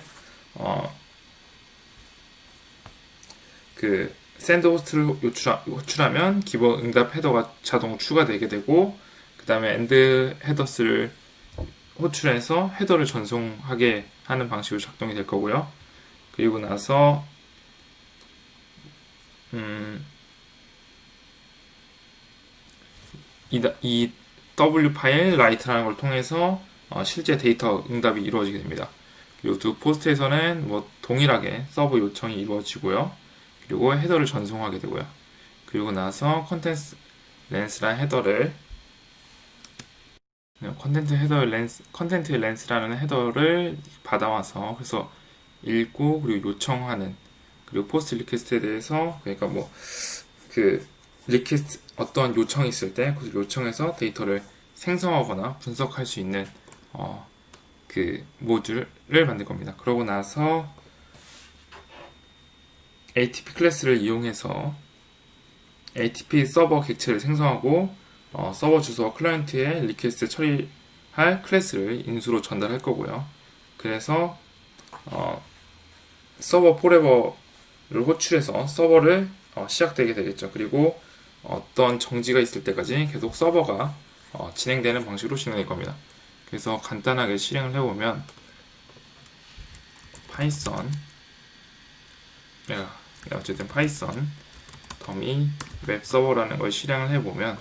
그 샌드 호스트를 호출하면 기본 응답 헤더가 자동 추가되게 되고, 그 다음에 엔드 헤더스를 호출해서 헤더를 전송하게 하는 방식으로 작동이 될 거고요. 그리고 나서 이 W 파일 라이트라는 걸 통해서 실제 데이터 응답이 이루어지게 됩니다. 그리고 두 포스트에서는 뭐 동일하게 서버 요청이 이루어지고요. 그리고 헤더를 전송하게 되고요. 그리고 나서 컨텐츠 렌스라는 헤더를 컨텐츠 렌스라는 헤더를 받아와서 그래서 읽고 그리고 요청하는, 그리고 포스트 리퀘스트에 대해서 그러니까 뭐 그 리퀘스트 어떤 요청이 있을 때 그 요청해서 데이터를 생성하거나 분석할 수 있는 그 모듈을 만들 겁니다. 그러고 나서 ATP 클래스를 이용해서 ATP 서버 객체를 생성하고 서버 주소와 클라이언트의 리퀘스트 처리할 클래스를 인수로 전달할 거고요. 그래서 서버 포레버를 호출해서 서버를 시작되게 되겠죠. 그리고 어떤 정지가 있을 때까지 계속 서버가 진행되는 방식으로 진행될 겁니다. 그래서 간단하게 실행을 해보면 파이썬 어쨌든 파이썬 더미 웹 서버라는 걸 실행을 해보면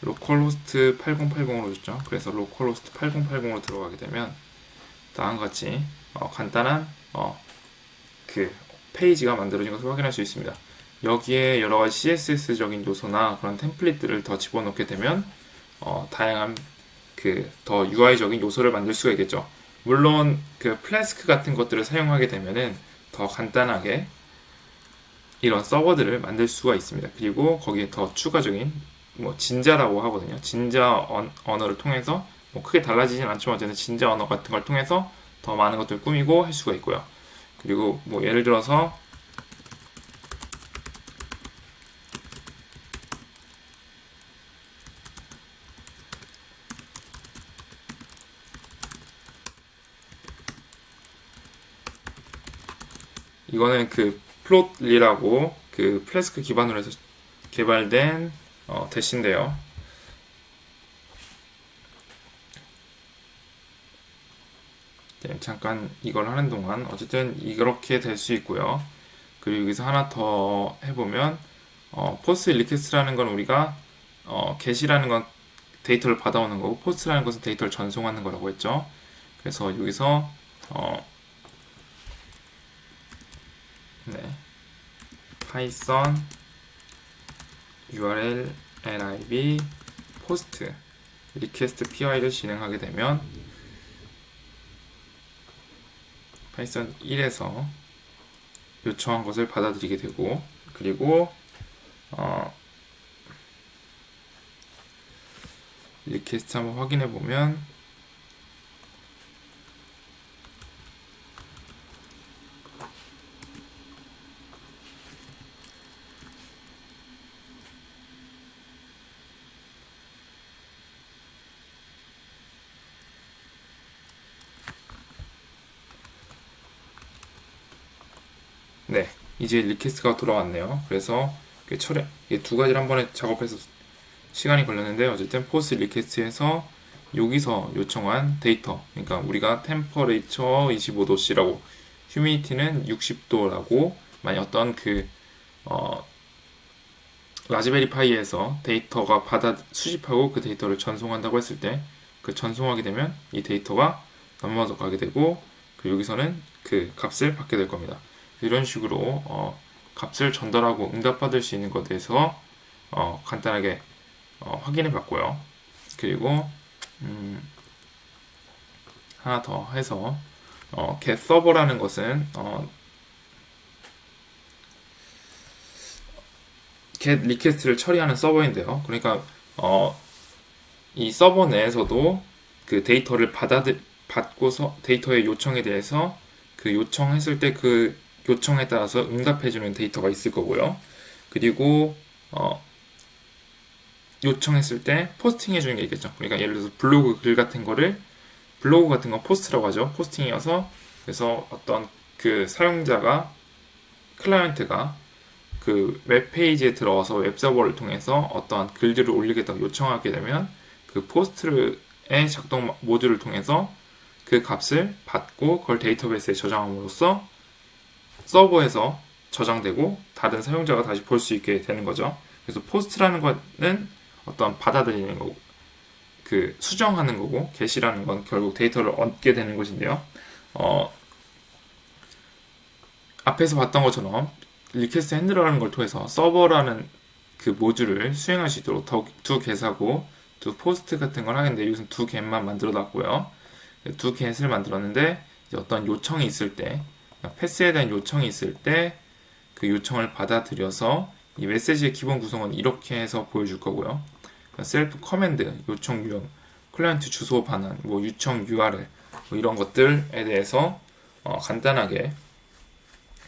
로컬호스트 8080으로 줬죠. 그래서 로컬호스트 8080으로 들어가게 되면 다음과 같이 간단한 그 페이지가 만들어진 것을 확인할 수 있습니다. 여기에 여러가지 CSS적인 요소나 그런 템플릿들을 더 집어넣게 되면 다양한 그 더 UI적인 요소를 만들 수가 있겠죠. 물론 그 플래스크 같은 것들을 사용하게 되면은 더 간단하게 이런 서버들을 만들 수가 있습니다. 그리고 거기에 더 추가적인 뭐 진자라고 하거든요. 진자 언어를 통해서 뭐 크게 달라지진 않지만 어쨌든 진자 언어 같은 걸 통해서 더 많은 것들을 꾸미고 할 수가 있고요. 그리고 뭐 예를 들어서 이거는 그 플롯리라고 그 플래스크 기반으로 해서 개발된 대시인데요. 네, 잠깐 이걸 하는 동안 어쨌든 이렇게 될 수 있고요. 그리고 여기서 하나 더 해보면 포스트 리퀘스트라는 건 우리가 get이라는 건 데이터를 받아오는 거고 포스트라는 것은 데이터를 전송하는 거라고 했죠. 그래서 여기서 네, python url lib post request py를 진행하게 되면 파이썬 1에서 요청한 것을 받아들이게 되고 그리고 리퀘스트 한번 확인해 보면 네, 이제 리퀘스트가 돌아왔네요. 그래서 두 가지를 한 번에 작업해서 시간이 걸렸는데 어쨌든 포스트 리퀘스트에서 여기서 요청한 데이터, 그러니까 우리가 템퍼레이처 25도씨라고 휴미디티는 60도라고 만약 어떤 라즈베리 파이에서 데이터가 받아 수집하고 그 데이터를 전송한다고 했을 때 그 전송하게 되면 이 데이터가 넘어서 가게 되고 그리고 여기서는 그 값을 받게 될 겁니다. 이런 식으로 값을 전달하고 응답받을 수 있는 것에 대해서 간단하게 확인해 봤고요. 그리고 하나 더 해서 get 서버라는 것은 get 리퀘스트를 처리하는 서버인데요. 그러니까 이 서버 내에서도 그 데이터를 받고서 데이터의 요청에 대해서 그 요청했을 때 그 요청에 따라서 응답해주는 데이터가 있을 거고요. 그리고 요청했을 때 포스팅 해주는 게 있겠죠. 그러니까 예를 들어서 블로그 같은 건 포스트라고 하죠. 포스팅이어서 그래서 어떤 그 사용자가 클라이언트가 그 웹페이지에 들어와서 웹서버를 통해서 어떠한 글들을 올리겠다고 요청하게 되면 그 포스트의 작동 모듈을 통해서 그 값을 받고 그걸 데이터베이스에 저장함으로써 서버에서 저장되고 다른 사용자가 다시 볼 수 있게 되는 거죠. 그래서 포스트라는 거는 어떤 받아들이는 거고 그 수정하는 거고 get이라는 건 결국 데이터를 얻게 되는 것인데요. 앞에서 봤던 것처럼 리퀘스트 핸들러라는 걸 통해서 서버라는 그 모듈을 수행할 수 있도록 두 get하고 두 포스트 같은 걸 하겠는데 여기서 두 get만 만들어 놨고요. 두 get을 만들었는데 어떤 요청이 있을 때 패스에 대한 요청이 있을 때 그 요청을 받아들여서 이 메시지의 기본 구성은 이렇게 해서 보여줄 거고요. 셀프 커맨드, 요청 유형, 클라이언트 주소 반환, 뭐 요청 URL 뭐 이런 것들에 대해서 간단하게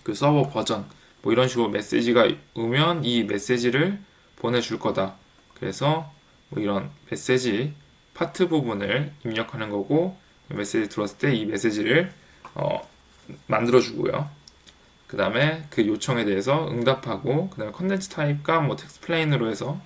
그 서버 버전 뭐 이런 식으로 메시지가 오면 이 메시지를 보내줄 거다. 그래서 뭐 이런 메시지 파트 부분을 입력하는 거고 메시지 들어왔을 때 이 메시지를 만들어주고요. 그 다음에 그 요청에 대해서 응답하고 그 다음에 컨텐츠 타입과 뭐 텍스트 플레인으로 해서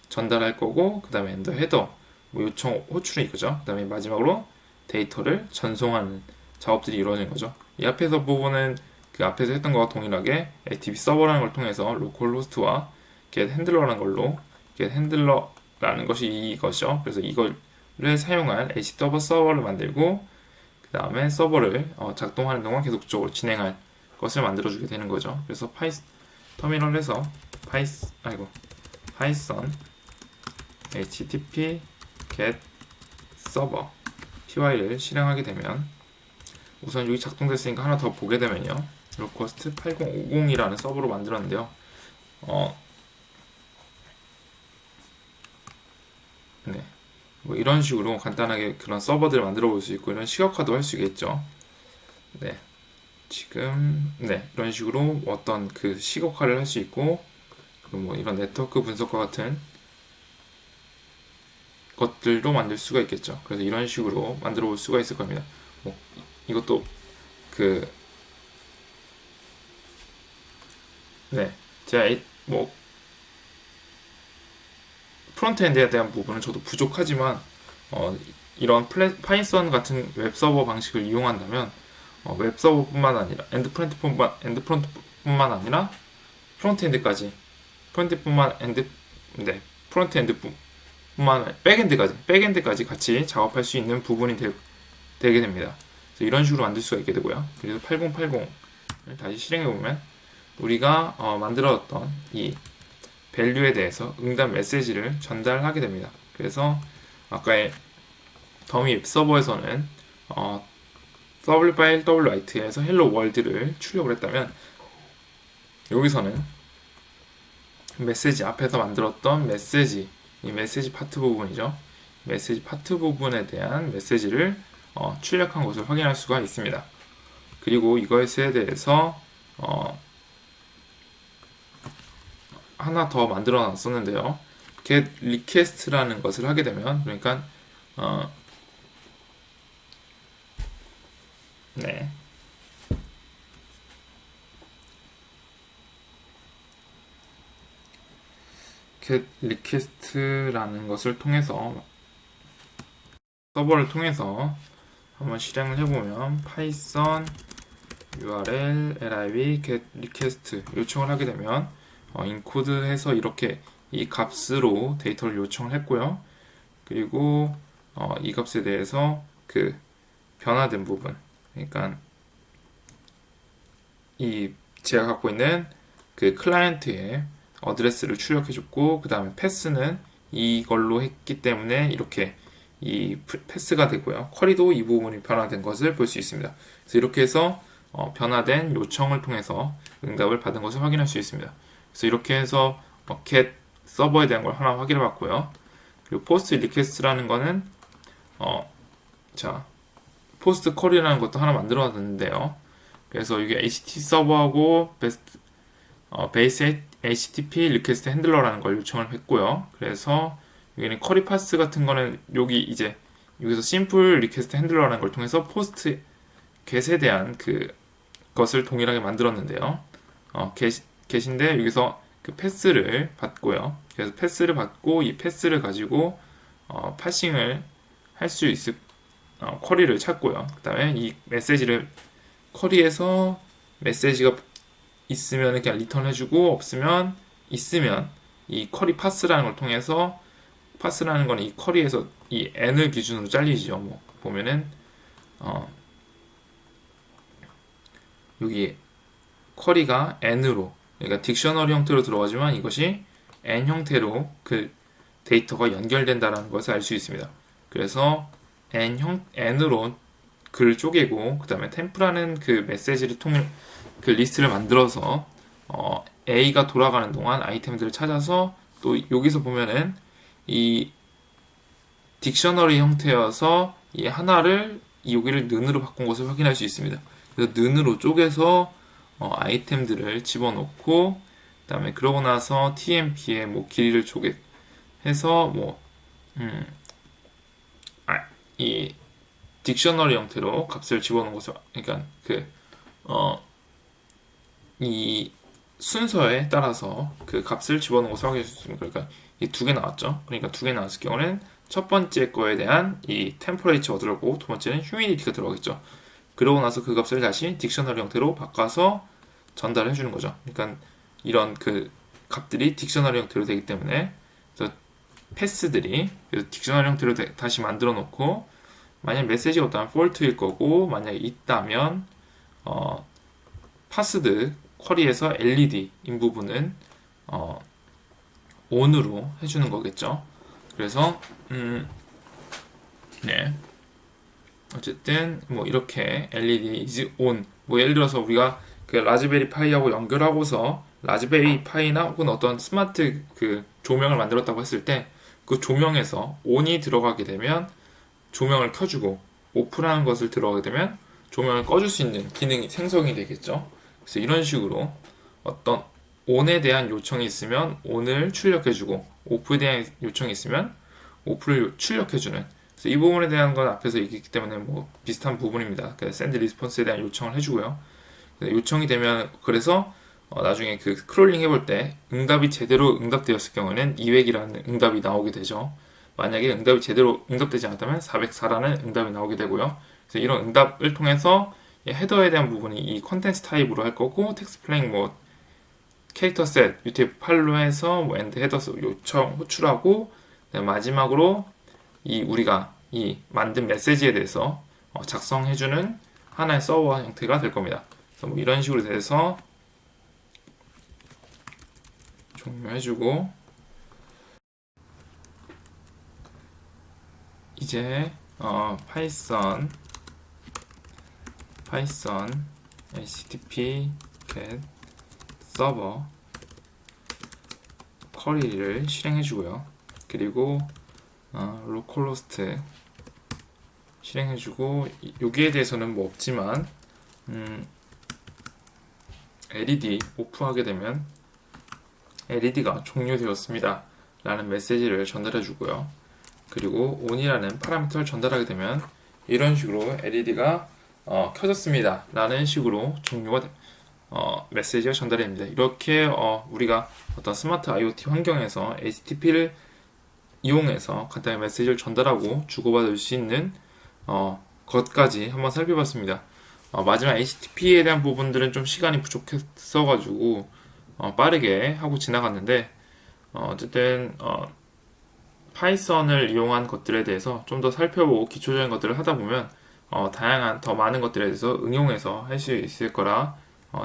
전달할 거고 그 다음에 엔더 헤더 뭐 요청 호출은 이거죠. 그 다음에 마지막으로 데이터를 전송하는 작업들이 이루어지는 거죠. 이 앞에서 부분은 그 앞에서 했던 것과 동일하게 ATP 서버라는 걸 통해서 로컬 호스트와 get 핸들러라는 걸로 get 핸들러라는 것이 이것이죠. 그래서 이거를 사용한 HTTP 서버를 만들고 그 다음에 서버를 작동하는 동안 계속적으로 진행할 것을 만들어주게 되는 거죠. 그래서 터미널에서 python http get server py를 실행하게 되면 우선 여기 작동됐으니까 하나 더 보게 되면요. 로커스트 8050이라는 서버로 만들었는데요. 네. 뭐 이런 식으로 간단하게 그런 서버들을 만들어 볼 수 있고 이런 시각화도 할 수 있겠죠. 네. 지금 이런 식으로 어떤 그 시각화를 할 수 있고 뭐 이런 네트워크 분석과 같은 것들도 만들 수가 있겠죠. 그래서 이런 식으로 만들어 볼 수가 있을 겁니다. 뭐 이것도 그 네, 제가 뭐 프론트엔드에 대한 부분은 저도 부족하지만 어, 이런 파이썬 같은 웹서버 방식을 이용한다면 웹서버뿐만 아니라 엔드프론트뿐만 아니라 프론트엔드까지 프론트뿐만 엔드 네 프론트엔드뿐만 백엔드까지 같이 작업할 수 있는 부분이 되게 됩니다. 그래서 이런 식으로 만들 수가 있게 되고요. 그래서 8080을 다시 실행해 보면 우리가 만들었던 이 밸류에 대해서 응답 메시지를 전달하게 됩니다. 그래서 아까의 더미 웹 서버에서는 w 파일 write에서 hello world를 출력을 했다면 여기서는 메시지 앞에서 만들었던 메시지 이 메시지 파트 부분이죠. 메시지 파트 부분에 대한 메시지를 출력한 것을 확인할 수가 있습니다. 그리고 이것에 대해서 하나 더 만들어 놨었는데요. get request라는 것을 하게 되면 그러니까 네. get request라는 것을 통해서 서버를 통해서 한번 실행을 해보면 python url lib get request 요청을 하게 되면 인코드해서 이렇게 이 값으로 데이터를 요청을 했고요. 그리고 이 값에 대해서 그 변화된 부분, 그러니까 이 제가 갖고 있는 그 클라이언트의 어드레스를 출력해줬고 그 다음에 패스는 이걸로 했기 때문에 이렇게 이 패스가 되고요. 쿼리도 이 부분이 변화된 것을 볼 수 있습니다. 그래서 이렇게 해서 변화된 요청을 통해서 응답을 받은 것을 확인할 수 있습니다. 그래서 이렇게 해서 get 서버에 대한 걸 하나 확인해 봤고요. 그리고 post request라는 거는 자 post query라는 것도 하나 만들어 놨는데요. 그래서 이게 HTTP 서버하고 베이스 HTTP 리퀘스트 핸들러라는 걸 요청을 했고요. 그래서 여기는 쿼리 파스 같은 거는 여기서 심플 리퀘스트 핸들러라는 걸 통해서 포스트 get에 대한 그것을 동일하게 만들었는데요. get인데 여기서 그 패스를 받고요. 그래서 패스를 받고 이 패스를 가지고 파싱을 할 수 있을 쿼리를 찾고요. 그 다음에 이 메시지를 쿼리에서 메시지가 있으면 그냥 리턴 해주고 없으면 있으면 이 쿼리 파스라는 걸 통해서 파스라는 건 이 쿼리에서 이 n을 기준으로 잘리죠. 뭐 보면은 여기 쿼리가 n으로 그러니까 딕셔너리 형태로 들어가지만 이것이 n 형태로 그 데이터가 연결된다는 것을 알 수 있습니다. 그래서 n으로 글을 쪼개고 그 다음에 템프라는 그 메시지를 통해 그 리스트를 만들어서 A가 돌아가는 동안 아이템들을 찾아서 또 여기서 보면은 이 딕셔너리 형태여서 이 하나를 여기를 는으로 바꾼 것을 확인할 수 있습니다. 그래서 는으로 쪼개서 아이템들을 집어넣고 그다음에 그러고 나서 tmp에 뭐 길이를 해서 이 딕셔너리 형태로 값을 집어넣은 것을 그러니까 이 순서에 따라서 그 값을 집어넣은 것을 확인할 수 있습니다. 그러니까 이 두 개 나왔죠. 그러니까 두 개 나왔을 경우는 첫 번째 거에 대한 이 템퍼레이처가 들어가고 두 번째는 휴미디티가 들어가겠죠. 그러고 나서 그 값을 다시 딕셔너리 형태로 바꿔서 전달해 주는 거죠. 그러니까 이런 그 값들이 딕셔너리 형태로 되기 때문에 그래서 패스들이 그래서 딕셔너리 형태로 다시 만들어 놓고 만약 메시지가 없다면 폴트일 거고 만약에 있다면 파스드 쿼리에서 LED 인 부분은 on으로 해주는 거겠죠. 그래서 네 어쨌든 뭐 이렇게 LED is on 뭐 예를 들어서 우리가 그 라즈베리 파이하고 연결하고서 라즈베리 파이나 혹은 어떤 스마트 그 조명을 만들었다고 했을 때 그 조명에서 on이 들어가게 되면 조명을 켜주고 오프라는 것을 들어가게 되면 조명을 꺼줄 수 있는 기능이 생성이 되겠죠. 그래서 이런 식으로 어떤 on에 대한 요청이 있으면 on을 출력해주고 오프에 대한 요청이 있으면 오프를 출력해주는 그래서 이 부분에 대한 건 앞에서 얘기했기 때문에 뭐 비슷한 부분입니다. send response에 대한 요청을 해주고요. 요청이 되면 그래서 나중에 그 스크롤링 해볼 때 응답이 제대로 응답되었을 경우에는 200이라는 응답이 나오게 되죠. 만약에 응답이 제대로 응답되지 않았다면 404라는 응답이 나오게 되고요. 그래서 이런 응답을 통해서 헤더에 대한 부분이 이 컨텐츠 타입으로 할 거고, 텍스트 플레잉 뭐 캐릭터 셋, UTF-8로 해서 뭐 엔드 헤더스 요청 호출하고, 마지막으로 우리가 이 만든 메시지에 대해서 작성해주는 하나의 서버 형태가 될 겁니다. 그래서 뭐 이런 식으로 돼서 종료해주고, 이제 파이썬 http get 서버 쿼리를 실행해주고요. 그리고 로컬호스트 실행해주고, 여기에 대해서는 뭐 없지만 LED 오프하게 되면 LED가 종료되었습니다 라는 메시지를 전달해주고요. 그리고 on이라는 파라미터를 전달하게 되면 이런 식으로 LED가 켜졌습니다 라는 식으로 종료가 메시지가 전달이 됩니다. 이렇게 우리가 어떤 스마트 IoT 환경에서 HTTP를 이용해서 간단히 메시지를 전달하고 주고받을 수 있는 것까지 한번 살펴봤습니다. 마지막 HTTP에 대한 부분들은 좀 시간이 부족했어가지고 빠르게 하고 지나갔는데, 어쨌든 파이썬을 이용한 것들에 대해서 좀 더 살펴보고 기초적인 것들을 하다 보면 다양한 더 많은 것들에 대해서 응용해서 할 수 있을 거라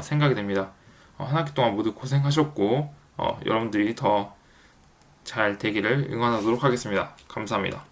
생각이 됩니다. 한 학기 동안 모두 고생하셨고, 여러분들이 더 잘 되기를 응원하도록 하겠습니다. 감사합니다.